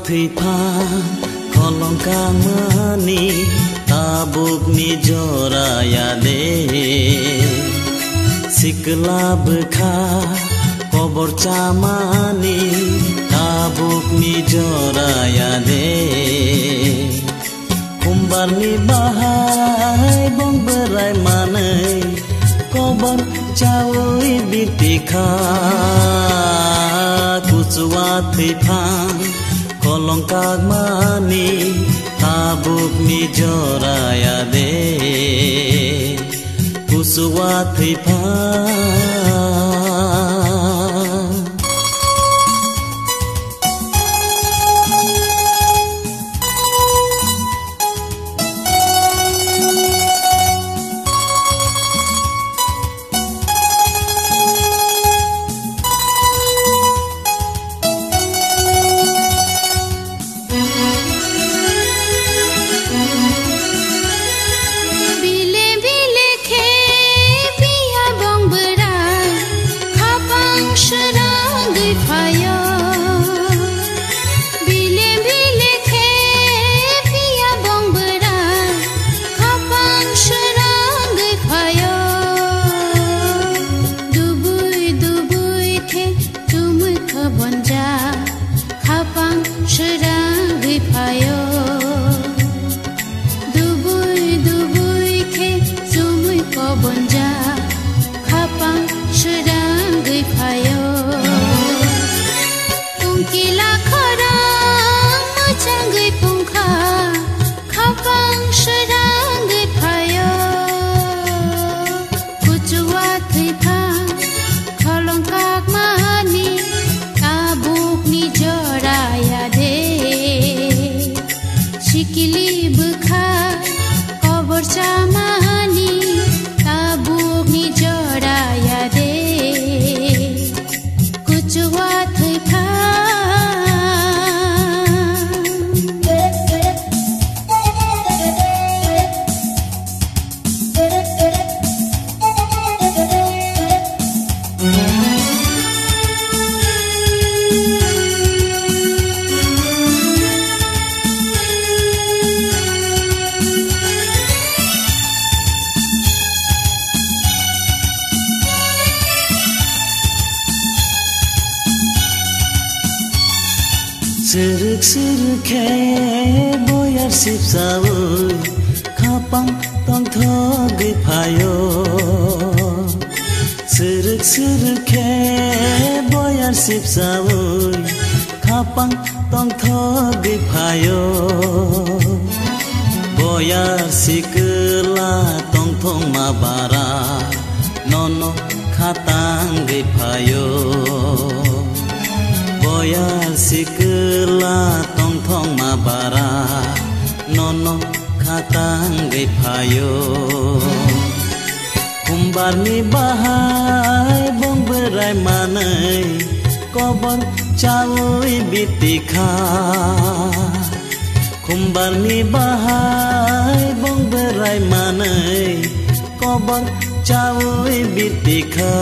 थैफा खलंकामानि ताबुकनि जराया दे सिकला बोखा कबर चामानि ताबुकनि जराया दे कुम्बारनि बाहाय बं बोराय मानै कबर चावै बितिखा कुचुवा थैफा खलंकामानि ताबुकनि जराया दे कुचुवा थैफा Siruk sirukhe boyar sipsawoi khapang tong thogi phayo Siruk sirukhe boyar sipsawoi khapang tong thogi phayo Boyar sikla tong thong mabara nono khatang gi phayo Boyar sikla tong thong mabara nono khatang gai phayo kumbarni bahay bong borai manai kobor cawoi bitikha kumbarni bahay bong borai manai kobor cawoi bitikha